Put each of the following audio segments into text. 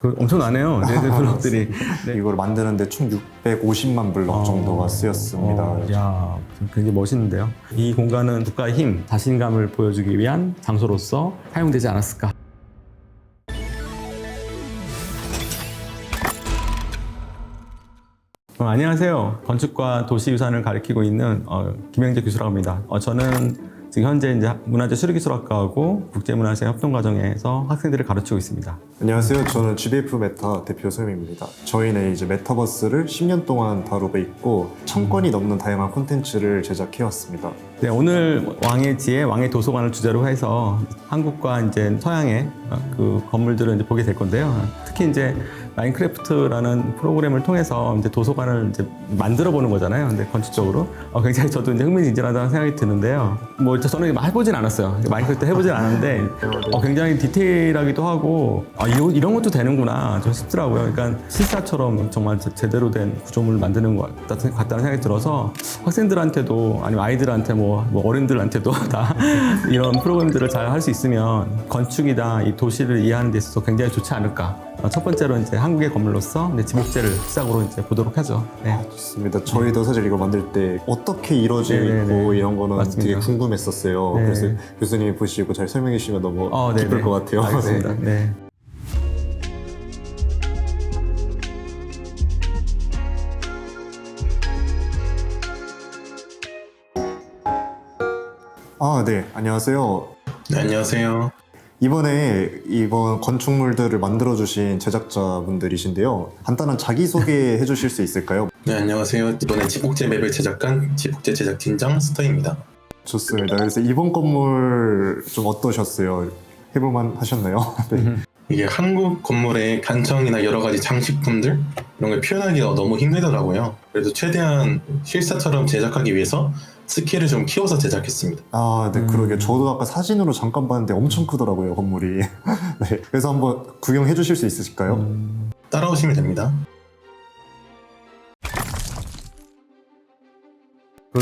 엄청나네요. 네, 블럭들이. 네. 이걸 만드는데 총 650만 블럭 정도가 쓰였습니다. 야, 굉장히 멋있는데요. 이 공간은 국가의 힘, 자신감을 보여주기 위한 장소로서 사용되지 않았을까. 안녕하세요. 건축과 도시유산을 가리키고 있는 김영재 교수라고 합니다. 저는 지금 현재 이제 문화재 수리기술학과하고 국제문화재 협동과정에서 학생들을 가르치고 있습니다. 안녕하세요. 저는 GBF 메타 대표 소임입니다. 저희는 이제 메타버스를 10년 동안 다루고 있고 1000건이 넘는 다양한 콘텐츠를 제작해왔습니다. 네, 오늘 왕의 지혜, 왕의 도서관을 주제로 해서 한국과 이제 서양의 그 건물들을 이제 보게 될 건데요. 특히 이제 마인크래프트라는 프로그램을 통해서 이제 도서관을 이제 만들어 보는 거잖아요. 근데 건축적으로 굉장히 저도 이제 흥미진진하다는 생각이 드는데요. 뭐 저는 해보진 않았어요. 마인크래프트 해보진 않았는데 굉장히 디테일하기도 하고 이런 것도 되는구나 좀 싶더라고요. 그러니까 실사처럼 정말 제대로 된 구조물을 만드는 것 같다는 생각이 들어서 학생들한테도 아니면 아이들한테 뭐 어른들한테도 다 이런 프로그램들을 잘 할 수 있으면 건축이다 이 도시를 이해하는 데 있어서 굉장히 좋지 않을까. 첫 번째로 이제 한국의 건물로서 지목재를 시작으로 이제 보도록 하죠. 네. 좋습니다. 저희도 사실 이거 만들 때 어떻게 이루어지고 이런 거는 맞습니다. 되게 궁금했었어요. 네. 그래서 교수님이 보시고 잘 설명해 주시면 너무 기쁠 것 같아요. 알겠습니다. 네. 네. 안녕하세요. 네, 안녕하세요. 이번 건축물들을 만들어주신 제작자분들이신데요. 간단한 자기소개 해주실 수 있을까요? 네, 안녕하세요. 이번에 지복제 맵을 제작한 지복제 제작팀장 스터입니다. 좋습니다. 그래서 이번 건물 좀 어떠셨어요? 해볼만 하셨나요? 네. 이게 한국 건물의 간청이나 여러 가지 장식품들 이런 걸 표현하기가 너무 힘들더라고요. 그래도 최대한 실사처럼 제작하기 위해서 스케일을 좀 키워서 제작했습니다. 네, 그러게. 저도 아까 사진으로 잠깐 봤는데 엄청 크더라고요, 건물이. 네, 그래서 한번 구경해 주실 수 있으실까요? 따라오시면 됩니다.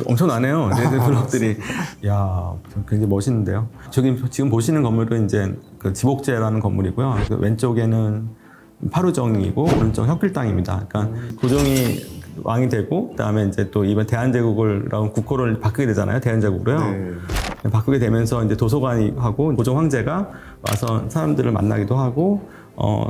엄청나네요. 네, 블럭들이. 야, 굉장히 멋있는데요. 지금 보시는 건물은 이제 그 지복제라는 건물이고요. 그 왼쪽에는 파루정이고 오른쪽 혁필당입니다. 그러니까 고종이 왕이 되고 그다음에 이제 또 이번 대한제국이라고 국호를 바꾸게 되잖아요. 대한제국으로요. 네. 바꾸게 되면서 이제 도서관이 하고 고종 황제가 와서 사람들을 만나기도 하고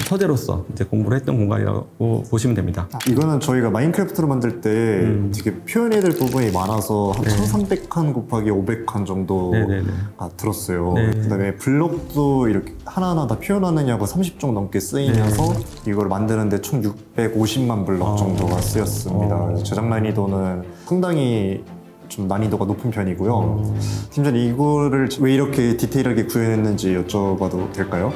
서재로서 이제 공부를 했던 공간이라고 보시면 됩니다. 이거는 저희가 마인크래프트로 만들 때 되게 표현해야 될 부분이 많아서 한 1300칸 곱하기 500칸 정도가 들었어요. 네. 그다음에 블록도 이렇게 하나하나 다 표현하느냐고 30종 넘게 쓰이면서 이걸 만드는데 총 650만 블록 정도가 쓰였습니다. 그래서 제작 난이도는 상당히 좀 난이도가 높은 편이고요. 팀장님, 이거를 왜 이렇게 디테일하게 구현했는지 여쭤봐도 될까요?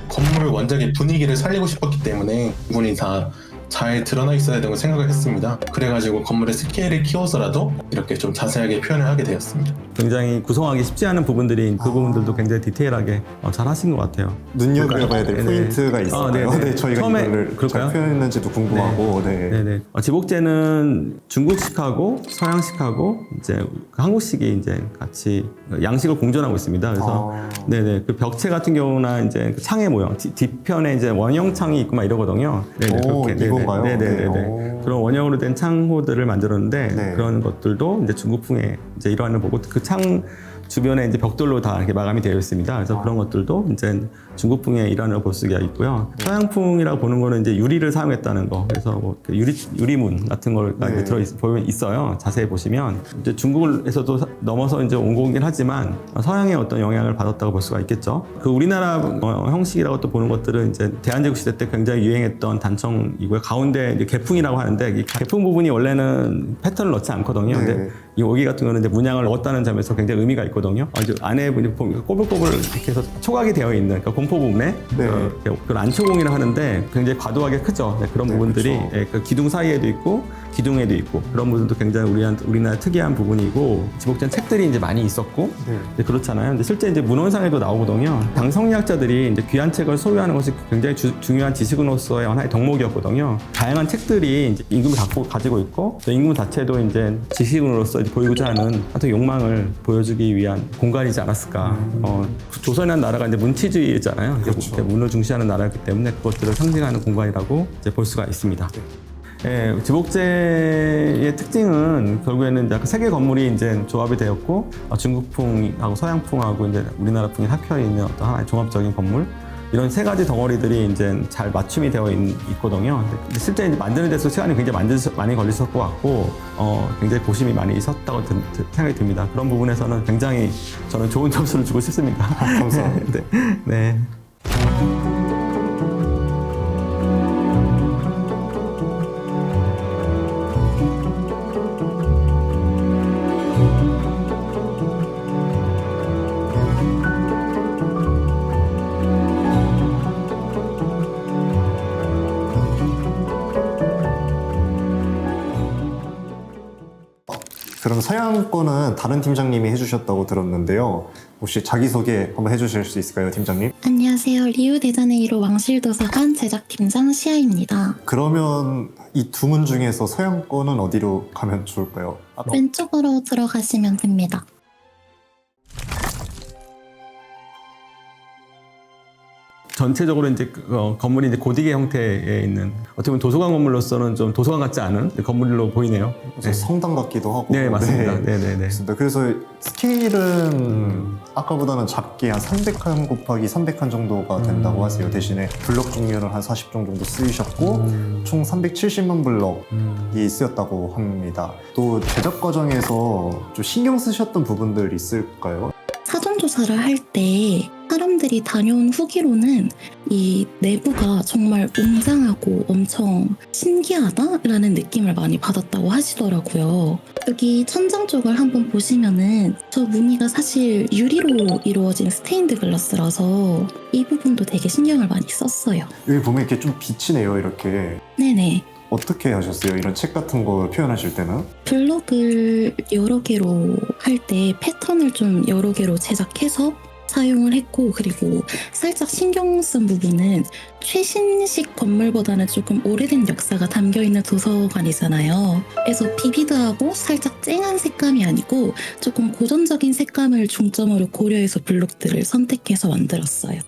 건물 원작의 분위기를 살리고 싶었기 때문에 부분이 다 잘 드러나 있어야 된다고 생각을 했습니다. 그래가지고 건물의 스케일을 키워서라도 이렇게 좀 자세하게 표현을 하게 되었습니다. 굉장히 구성하기 쉽지 않은 부분들이 그 부분들도 굉장히 디테일하게 잘 하신 것 같아요. 눈여겨봐야 될 포인트가 있어요. 네, 저희가 이거를 잘 표현했는지도 궁금하고. 네네. 지복제는 중국식하고 서양식하고 이제 한국식이 이제 같이 양식을 공존하고 있습니다. 그래서 네네, 그 벽체 같은 경우나 이제 그 창의 모형, 뒤편에 이제 원형 창이 있고 막 이러거든요. 네네, 그렇게. 이건가요? 네네네. 그런 원형으로 된 창호들을 만들었는데 그런 것들도 이제 중국풍의 이제 일환을 보고 그 창 주변에 이제 벽돌로 다 이렇게 마감이 되어 있습니다. 그래서 그런 것들도 이제 중국풍의 일환으로 볼 수가 있고요. 서양풍이라고 보는 거는 이제 유리를 사용했다는 거. 그래서 뭐 유리문 같은 거가 보면 있어요. 자세히 보시면 이제 중국에서도 넘어서 이제 온 거긴 하지만 서양의 어떤 영향을 받았다고 볼 수가 있겠죠. 그 우리나라 형식이라고 또 보는 것들은 이제 대한제국 시대 때 굉장히 유행했던 단청이고요. 가운데 이제 개풍이라고 하는데 이 개풍 부분이 원래는 패턴을 넣지 않거든요. 근데 이 여기 같은 거는 이제 문양을 넣었다는 점에서 굉장히 의미가 있거든요. 안에 꼬불꼬불 이렇게 해서 초각이 되어 있는 그러니까 공포 부분에 그런 안초공이라고 하는데 굉장히 과도하게 크죠. 그런 부분들이 그 기둥 사이에도 있고 기둥에도 있고 그런 부분도 굉장히 우리나라 특이한 부분이고 지복제는 책들이 이제 많이 있었고 이제 그렇잖아요. 근데 실제 이제 문헌상에도 나오거든요. 당 성리학자들이 이제 귀한 책을 소유하는 것이 굉장히 중요한 지식인으로서의 하나의 덕목이었거든요. 다양한 책들이 이제 임금을 가지고 있고 또 임금 자체도 이제 지식인으로서 보이고자 하는 어떤 욕망을 보여주기 위한 공간이지 않았을까. 조선이라는 나라가 이제 문치주의잖아요. 그렇죠. 문을 중시하는 나라이기 때문에 그것들을 상징하는 공간이라고 이제 볼 수가 있습니다. 예, 지복제의 특징은 결국에는 약간 세 개 건물이 이제 조합이 되었고 중국풍하고 서양풍하고 이제 우리나라풍이 섞여 있는 어떤 하나의 종합적인 건물. 이런 세 가지 덩어리들이 이제 잘 맞춤이 되어 있거든요. 근데 실제 이제 만드는 데서 시간이 굉장히 많이 걸리셨을 것 같고, 굉장히 고심이 많이 있었다고 생각이 듭니다. 그런 부분에서는 굉장히 저는 좋은 점수를 주고 싶습니다. 감사합니다. 네. 그럼 서양권은 다른 팀장님이 해주셨다고 들었는데요. 혹시 자기소개 한번 해주실 수 있을까요, 팀장님? 안녕하세요. 리우데자네이루 왕실도서관 제작팀장 시아입니다. 그러면 이 두 문 중에서 서양권은 어디로 가면 좋을까요? 왼쪽으로 들어가시면 됩니다. 전체적으로 이제 건물이 이제 고딕의 형태에 있는 어떻게 보면 도서관 건물로서는 좀 도서관 같지 않은 건물로 보이네요. 네. 성당 같기도 하고. 네, 맞습니다. 네, 네, 네. 맞습니다. 그래서 스케일은 아까보다는 작게 한 300칸 곱하기 300칸 정도가 된다고 하세요. 대신에 블럭 종류는 한 40종 정도 쓰이셨고 총 370만 블럭이 쓰였다고 합니다. 또 제작 과정에서 좀 신경 쓰셨던 부분들 있을까요? 사전조사를 할 때 사람들이 다녀온 후기로는 이 내부가 정말 웅장하고 엄청 신기하다라는 느낌을 많이 받았다고 하시더라고요. 여기 천장 쪽을 한번 보시면은 저 무늬가 사실 유리로 이루어진 스테인드 글라스라서 이 부분도 되게 신경을 많이 썼어요. 여기 보면 이렇게 좀 비치네요, 이렇게. 네네. 어떻게 하셨어요? 이런 책 같은 거 표현하실 때는? 블럭을 여러 개로 할 때 패턴을 좀 여러 개로 제작해서 사용을 했고, 그리고 살짝 신경 쓴 부분은 최신식 건물보다는 조금 오래된 역사가 담겨있는 도서관이잖아요. 그래서 비비드하고 살짝 쨍한 색감이 아니고 조금 고전적인 색감을 중점으로 고려해서 블록들을 선택해서 만들었어요.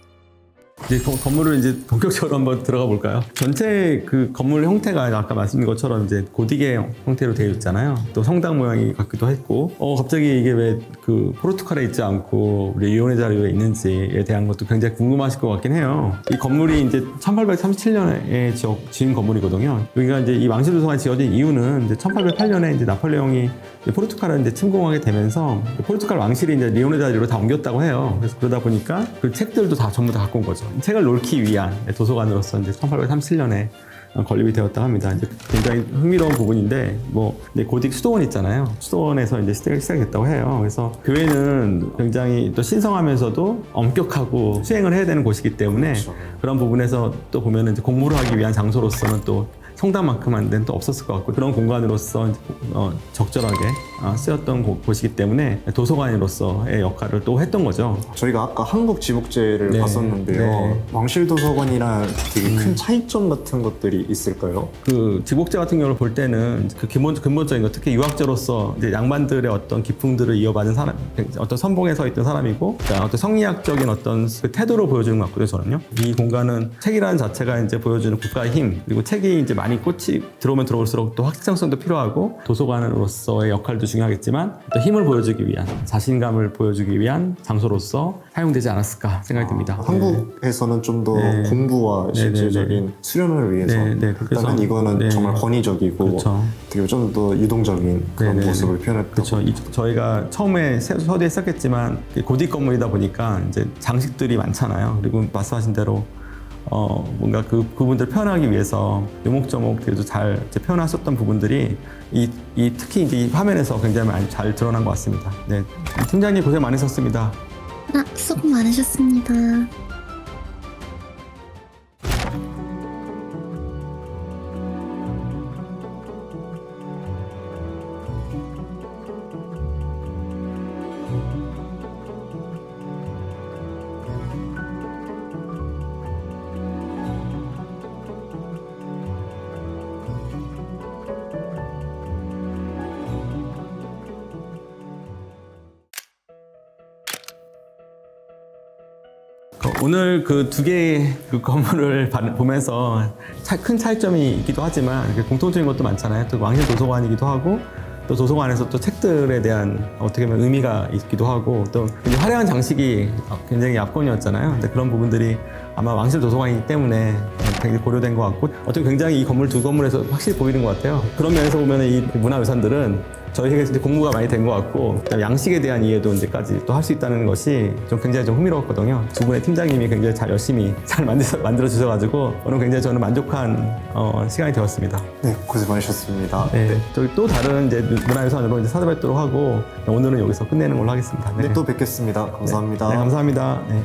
이제 건물을 이제 본격적으로 한번 들어가 볼까요? 전체 그 건물 형태가 아까 말씀드린 것처럼 이제 고딕의 형태로 되어 있잖아요. 또 성당 모양이 같기도 했고, 갑자기 이게 왜 그 포르투갈에 있지 않고 우리 리오네 자리에 있는지에 대한 것도 굉장히 궁금하실 것 같긴 해요. 이 건물이 이제 1837년에 지은 건물이거든요. 여기가 이제 이 왕실도서관이 지어진 이유는 이제 1808년에 이제 나폴레옹이 포르투갈을 이제 침공하게 되면서 포르투갈 왕실이 이제 리오네 자리로 다 옮겼다고 해요. 그래서 그러다 보니까 그 책들도 다 전부 다 갖고 온 거죠. 책을 놓기 위한 도서관으로서 이제 1837년에 건립이 되었다고 합니다. 이제 굉장히 흥미로운 부분인데, 고딕 수도원 있잖아요. 수도원에서 이제 시작됐다고 해요. 그래서 교회는 굉장히 또 신성하면서도 엄격하고 수행을 해야 되는 곳이기 때문에 그렇죠. 그런 부분에서 또 보면은 이제 공부를 하기 위한 장소로서는 또 성당만큼한 데는 또 없었을 것 같고, 그런 공간으로서 적절하게 쓰였던 곳이기 때문에 도서관으로서의 역할을 또 했던 거죠. 저희가 아까 한국 지복제를 네. 봤었는데요. 네. 왕실도서관이랑 되게 큰 차이점 같은 것들이 있을까요? 그 지복제 같은 경우를 볼 때는 그 근본적인 것, 특히 유학자로서 이제 양반들의 어떤 기풍들을 이어받은 사람, 어떤 선봉에 서 있던 사람이고, 그러니까 어떤 성리학적인 어떤 그 태도를 보여주는 것 같거든요, 저는요. 이 공간은 책이라는 자체가 이제 보여주는 국가의 힘, 그리고 책이 이제 많이 꽃이 들어오면 들어올수록 또 확장성도 필요하고 도서관으로서의 역할도 중요하겠지만 또 힘을 보여주기 위한, 자신감을 보여주기 위한 장소로서 사용되지 않았을까 생각이 듭니다. 한국에서는 좀 더 네. 공부와 네, 실질적인 네, 수련을 위해서 그래서 일단은 이거는 네. 정말 권위적이고 그렇죠. 되게 좀 더 유동적인 그런 네, 네, 모습을 표현했다고. 그렇죠. 저희가 처음에 서두에 시작했지만 고딕 건물이다 보니까 이제 장식들이 많잖아요. 그리고 말씀하신 대로 뭔가 그분들 표현하기 위해서 요목조목 그래도 잘 이제 표현하셨던 부분들이 특히 이제 이 화면에서 굉장히 많이 잘 드러난 것 같습니다. 네, 팀장님 고생 많으셨습니다. 수고 많으셨습니다. 오늘 그 두 개의 그 건물을 보면서 큰 차이점이 있기도 하지만 공통적인 것도 많잖아요. 또 왕실 도서관이기도 하고 또 도서관에서 또 책들에 대한 어떻게 보면 의미가 있기도 하고 또 굉장히 화려한 장식이 굉장히 압권이었잖아요. 근데 그런 부분들이 아마 왕실 도서관이기 때문에 굉장히 고려된 것 같고 어떻게 굉장히 이 건물 두 건물에서 확실히 보이는 것 같아요. 그런 면에서 보면 이 문화유산들은 저희에게 이제 공부가 많이 된 것 같고 양식에 대한 이해도 이제까지 또 할 수 있다는 것이 좀 굉장히 좀 흥미로웠거든요. 두 분의 팀장님이 굉장히 열심히 잘 만들어 주셔가지고 오늘 굉장히 저는 만족한 시간이 되었습니다. 네, 고생 많으셨습니다. 네, 저희 또 다른 이제 문화유산으로 이제 찾아뵙도록 하고 오늘은 여기서 끝내는 걸로 하겠습니다. 네, 또 뵙겠습니다. 감사합니다. 네, 감사합니다. 네.